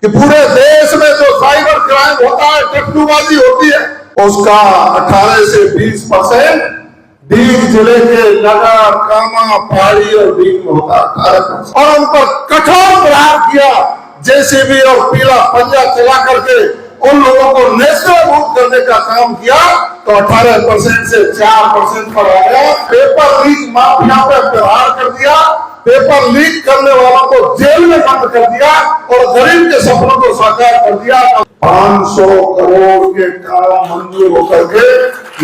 कि पूरे देश में जो साइबर क्राइम होता है, टकलूबाजी होती है, उसका 18 से 20% डीग जिले के नगर, कामा, पहाड़ी और डीग में होता है 18%। और उन पर कठोर प्रहार किया, जेसीबी और पीला पंजा चला करके उन लोगों को नेस्तनाबूद करने का काम किया, तो 18% से 4% पर आ गया। पेपर लीक माफिया पे प्रहार कर दिया, पेपर लीक करने वालों को जेल में बंद कर दिया और गरीब के सपनों को साकार कर दिया। 500 करोड़ के काम मंजूर होकर के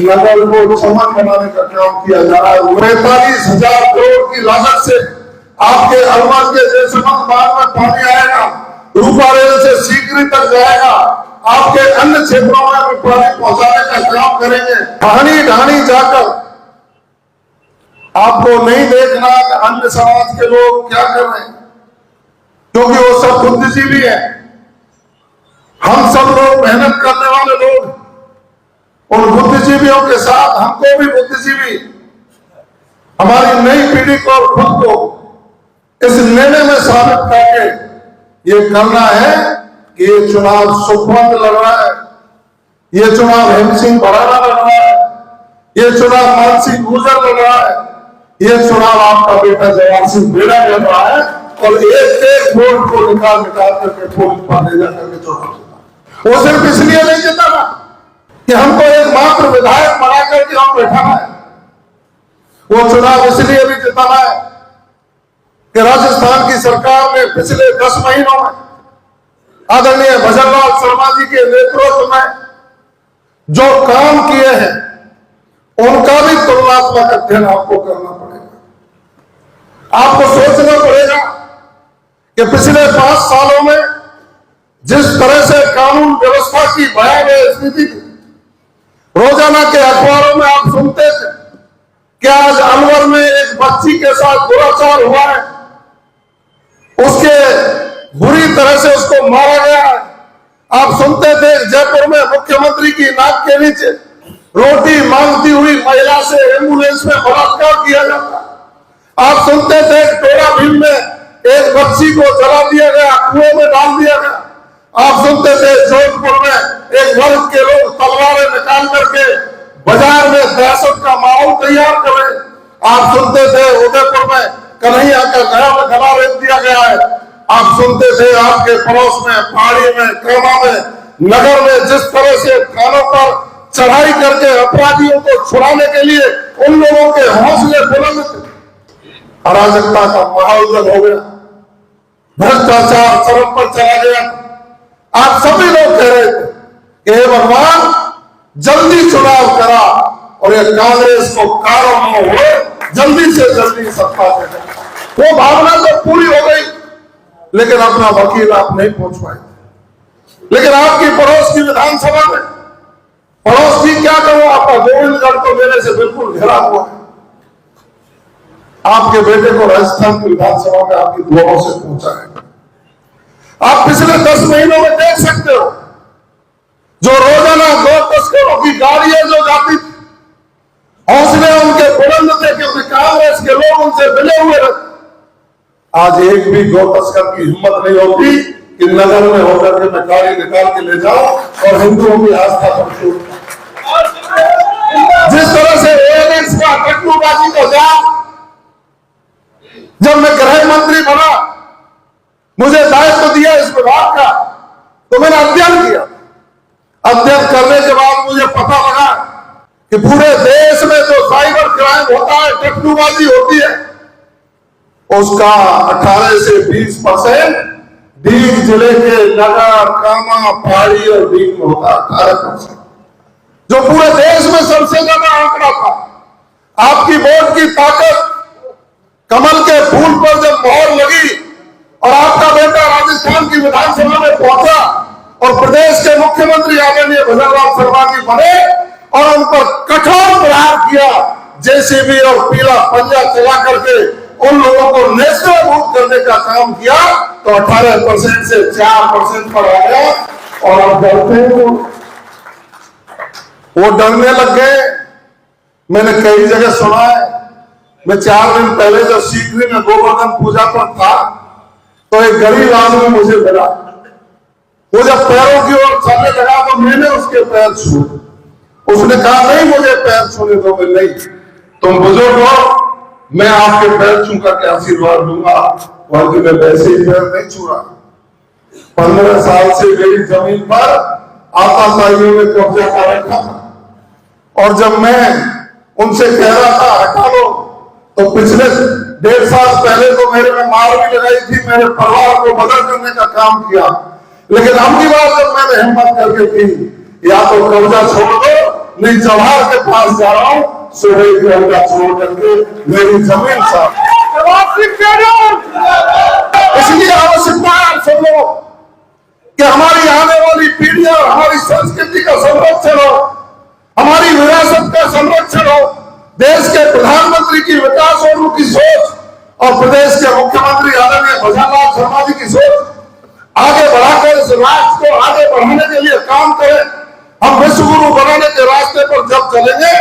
नगर को चमक बनाने का काम किया जा रहा है। 45,000 करोड़ की लागत से आपके अलवर के जयसमंद बांध में पानी आएगा, रूपा रेल से सीकरी तक जाएगा, आपके अन्य क्षेत्रों में भी पानी पहुंचाने का काम करेंगे। ढाणी ढाणी जाकर आपको नहीं देखना कि अन्य समाज के लोग क्या कर रहे हैं, क्योंकि वो सब बुद्धिजीवी है। हम सब लोग मेहनत करने वाले लोग, उन बुद्धिजीवियों के साथ हमको भी बुद्धिजीवी, हमारी नई पीढ़ी को और खुद को इस निर्णय में शामिल करके ये करना है कि ये चुनाव सुखवंत लड़ रहा है, ये चुनाव हेम सिंह भराना लड़ रहा है, ये चुनाव मान सिंह गुर्जर लड़ रहा है, ये चुनाव आपका बेटा जवाहर सिंह बेड़ा लड़ रहा है। और एक एक वोट को निकाल करके पोलिंग पाने जाकर के चुनाव जीता। वो सिर्फ इसलिए नहीं जीता ना कि हमको एक मात्र विधायक बना करके हम बैठाना है, वो चुनाव इसलिए भी जिताना है कि राजस्थान की सरकार ने पिछले 10 महीनों में आदरणीय भजनलाल शर्मा जी के नेतृत्व में जो काम किए हैं, उनका भी तुलनात्मक अध्ययन आपको करना पड़ेगा। आपको सोचना पड़ेगा कि पिछले 5 सालों में जिस तरह से कानून व्यवस्था की भयावह स्थिति थी, रोजाना के अखबारों में आप सुनते थे कि आज अलवर में एक बच्ची के साथ दुराचार हुआ है, उसके बुरी तरह से उसको मारा गया है। आप सुनते थे जयपुर में मुख्यमंत्री की नाक के नीचे रोटी मांगती हुई महिला से एम्बुलेंस में बलात्कार किया जाता। आप सुनते थे टोरा भीम में एक बच्ची को जला दिया गया, कुएं में डाल दिया गया। आप सुनते थे जोधपुर में एक वर्ग के लोग तलवारें निकाल करके बाजार में दहशत का माहौल तैयार कर रहे। आप सुनते थे उदयपुर में कन्हैया का गया में गला रेत दिया गया है। आप सुनते थे आपके पड़ोस में, पहाड़ी में, कामा में, नगर में जिस तरह से थानों पर चढ़ाई करके अपराधियों को छुड़ाने के लिए उन लोगों के हौसले बुलंद थे। अराजकता का माहौल जब हो गया, भ्रष्टाचार चरम पर चला गया, आप सभी लोग कह रहे थे कि हे भगवान जल्दी चुनाव करा और ये कांग्रेस को कारों में हुए जल्दी से जल्दी सत्ता दे दे। वो भावना तो पूरी हो गई, लेकिन अपना वकील आप नहीं पहुंच पाए। लेकिन आपकी पड़ोस की विधानसभा में, पड़ोस की क्या करो, आपका गोविंदगढ़ तो मेरे से बिल्कुल घिरा हुआ है। आपके बेटे को राजस्थान की विधानसभा में आपकी दुआओं से पहुंचा है। आप पिछले 10 महीनों में देख सकते हो जो रोजाना 2 तस्करों की गाड़ियां जो जाती थी, हौसले उनके बुलंद थे क्योंकि कांग्रेस के लोग उनसे मिले हुए रहते। आज एक भी गौ तस्कर की हिम्मत नहीं होती कि नगर में होकर के मैं गाड़ी निकाल के ले जाऊं और हिंदुओं की आस्था पर छूट। जिस तरह से एएनएक्स का टकलूबाजी का जाल, जब मैं गृह मंत्री बना, मुझे दायित्व दिया इस विभाग का, तो मैंने अध्ययन किया। अध्ययन करने के बाद मुझे पता लगा कि पूरे देश में जो साइबर क्राइम होता है, टकलूबाजी होती है, उसका 18 से 20% डीग जिले के नगर, कामा, पहाड़ी और डीग में होता है 18%, जो पूरे देश में सबसे ज्यादा आंकड़ा था। आपकी वोट की ताकत, कमल के फूल पर जब मोहर लगी और आपका बेटा राजस्थान की विधानसभा में पहुंचा और प्रदेश के मुख्यमंत्री आदरणीय भजनलाल शर्मा जी बने और उन पर कठोर प्रहार किया, जेसीबी और पीला पंजा चला करके उन लोगों को नेस्तनाबूद करने का काम किया, तो 18% से 4% पर आ गया। और अब डरते हैं, वो डरने लग गए। मैंने कई जगह सुना है। मैं 4 दिन पहले जब सीकरी में गोवर्धन पूजा पर था, तो एक गरीब आदमी मुझे मिला। वो जब पैरों की ओर चलने लगा तो मैंने उसके पैर छुए। उसने कहा नहीं मुझे पैर छूने दो। नहीं, तुम बुजुर्ग हो, मैं आपके पैर छू करके आशीर्वाद दूंगा, बल्कि मैं वैसे ही पैर नहीं छू रहा। 15 साल से मेरी जमीन पर आताताइयों ने कब्जा कर रखा था, और जब मैं उनसे कह रहा था हटा लो, तो पिछले 1.5 साल पहले तो मेरे में मार भी लगाई थी, मेरे परिवार को मदद करने का काम किया। लेकिन अब की बात जब मैंने हिम्मत करके की, या तो कब्जा छोड़ दो, नहीं जवाहर के पास जा रहा हूं, सुबह कब्जा छोड़ करके मेरी जमीन साफ। इसलिए आवश्यकता है आप सब लोग कि हमारी आने वाली पीढ़ियां हमारी संस्कृति का संरक्षण हो, हमारी विरासत का संरक्षण हो। देश के प्रधानमंत्री की विकासोन्मुखी सोच और प्रदेश के मुख्यमंत्री आदरणीय भजनलाल शर्मा जी की सोच आगे बढ़ाकर इस राष्ट्र को आगे बढ़ाने के लिए काम करें। हम विश्व गुरु बनाने के रास्ते पर जब चलेंगे,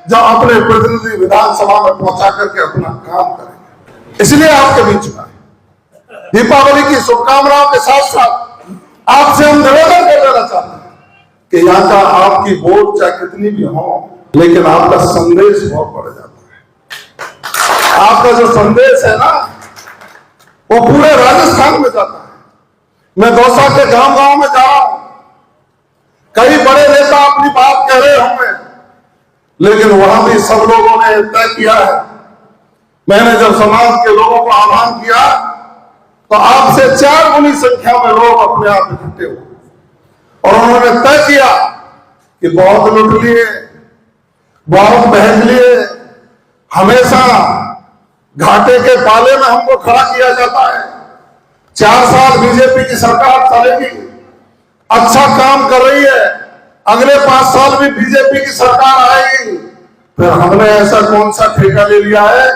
जब अपने प्रतिनिधि विधानसभा में पहुंचा करके अपना काम करेंगे। इसलिए आपके बीच में दीपावली की शुभकामनाओं के साथ साथ आपसे हम निवेदन कर देना चाहते हैं कि यहाँ का आपकी वोट चाहे कितनी भी हो, लेकिन आपका संदेश बहुत बढ़ जाता है। आपका जो संदेश है ना, वो पूरे राजस्थान में जाता है। मैं दौसा के गांव गांव में जा रहा हूं, कई बड़े नेता अपनी बात कह रहे होंगे, लेकिन वहां भी सब लोगों ने तय किया है। मैंने जब समाज के लोगों को आह्वान किया तो आपसे 4 गुनी संख्या में लोग अपने आप इकट्ठे हुए, और उन्होंने तय किया कि बहुत लूट लिए, बहुत बहक लिए, हमेशा घाटे के पाले में हमको खड़ा किया जाता है। 4 साल बीजेपी की सरकार चलेगी, अच्छा काम कर रही है, अगले 5 साल भी बीजेपी की सरकार आएगी। फिर हमने ऐसा कौन सा ठेका ले लिया है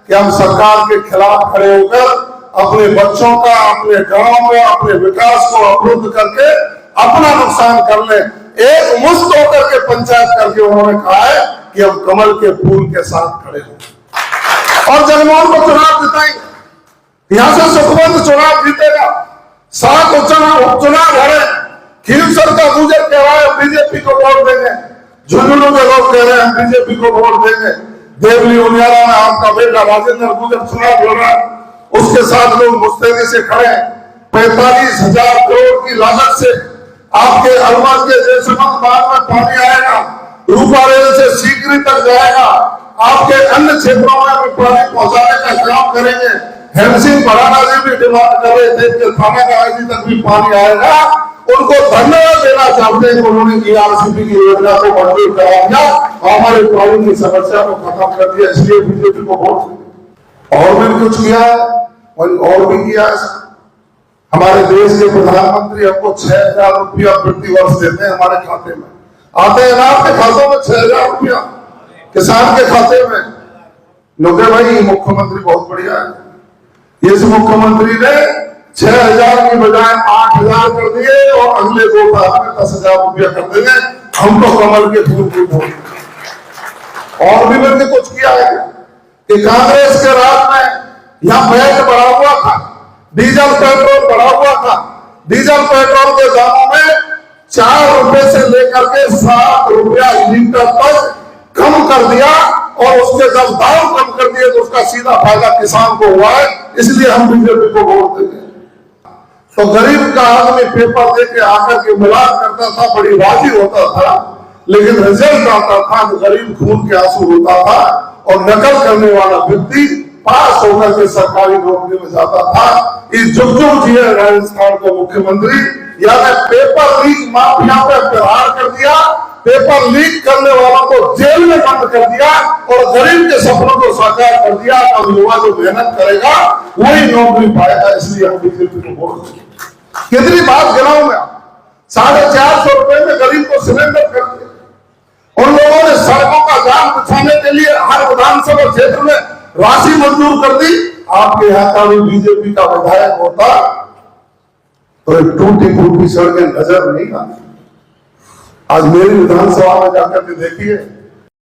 कि हम सरकार के खिलाफ खड़े होकर अपने बच्चों का, अपने गांव में अपने विकास को अवरुद्ध करके अपना नुकसान कर ले। एक मुश्त होकर के पंचायत करके उन्होंने कहा है कि हम कमल के फूल के साथ खड़े हों और जगमोहन को चुनाव जिताएंगे। यहां से सुखबंद चुनाव जीतेगा, 7 उपचुनाव हरे। खीवसर का गुजर कह रहा है बीजेपी को वोट देंगे, झुंझुनू के लोग कह रहे हैं बीजेपी को वोट देंगे। देवली उनियारा में आपका बेटा राजेंद्र गुजर चुनाव लड़ रहा है, उसके साथ लोग मुस्तैदी से खड़े। 45,000 करोड़ की लागत से आपके अलवर के जयसमंद बांध में पानी आएगा, रूपा रेल से सीकरी तक जाएगा, आपके अन्य क्षेत्रों में भी पानी पहुंचाने का काम करेंगे। हेमसिंह भराना जी भी डिमांड कर रहे थे कि थाना गाजी तक भी पानी आएगा। उनको धन्यवाद देना चाहते हैं कि उन्होंने ERCP की योजना को मंजूर करा दिया और हमारे पानी की समस्या को खत्म कर दिया। इसलिए बीजेपी को वोट। और भी कुछ किया है, और भी किया है। हमारे देश के प्रधानमंत्री हमको 6,000 रुपया प्रति वर्ष देते हैं, हमारे खाते में आते हैं ना, आपके खातों में 6,000 रुपया किसान के खाते में। लोग भाई मुख्यमंत्री बहुत बढ़िया है, इस मुख्यमंत्री ने 6,000 की बजाय 8,000 कर दिए और अगले 2 साल में 10,000 रुपया कर देंगे। हम तो कमल के फूल की वोट। और भी मैंने कुछ किया है कि कांग्रेस के राज में यहाँ वैट बढ़ा हुआ था, डीजल पेट्रोल बढ़ा हुआ था। डीजल पेट्रोल के दामों में 4 रुपए से लेकर के 7 रुपया लीटर तक कम कर दिया, और उसके जब दाम कम कर दिए तो उसका सीधा फायदा किसान को हुआ है। इसलिए हम बीजेपी को वोट देंगे। तो गरीब का आदमी पेपर दे के आकर के मिलान करता था, बड़ी राजी होता था, लेकिन रिजल्ट आता था तो गरीब खून के आंसू होता था, और नकल करने वाला व्यक्ति पास होकर के सरकारी नौकरी में जाता था। इस जुग जी राजस्थान के मुख्यमंत्री यानी पेपर लीक माफिया पे प्रहार कर दिया, पेपर लीक करने वालों को जेल में बंद कर दिया, और गरीब के सपनों को साकार कर दिया। अब युवा जो मेहनत करेगा वही नौकरी पाएगा। इसलिए हम बीजेपी को वोट देंगे। कितनी बात गिनाऊं मैं, 450 रुपए में गरीब को सिलेंडर कर दिया। उन लोगों ने सड़कों का जाम बिछाने के लिए हर विधानसभा क्षेत्र में राशि मंजूर कर दी। आपके यहाँ का भी बीजेपी का विधायक होता तो टूटी फूटी सड़कें नजर नहीं आती। आज मेरी विधानसभा में जाकर के देखिए,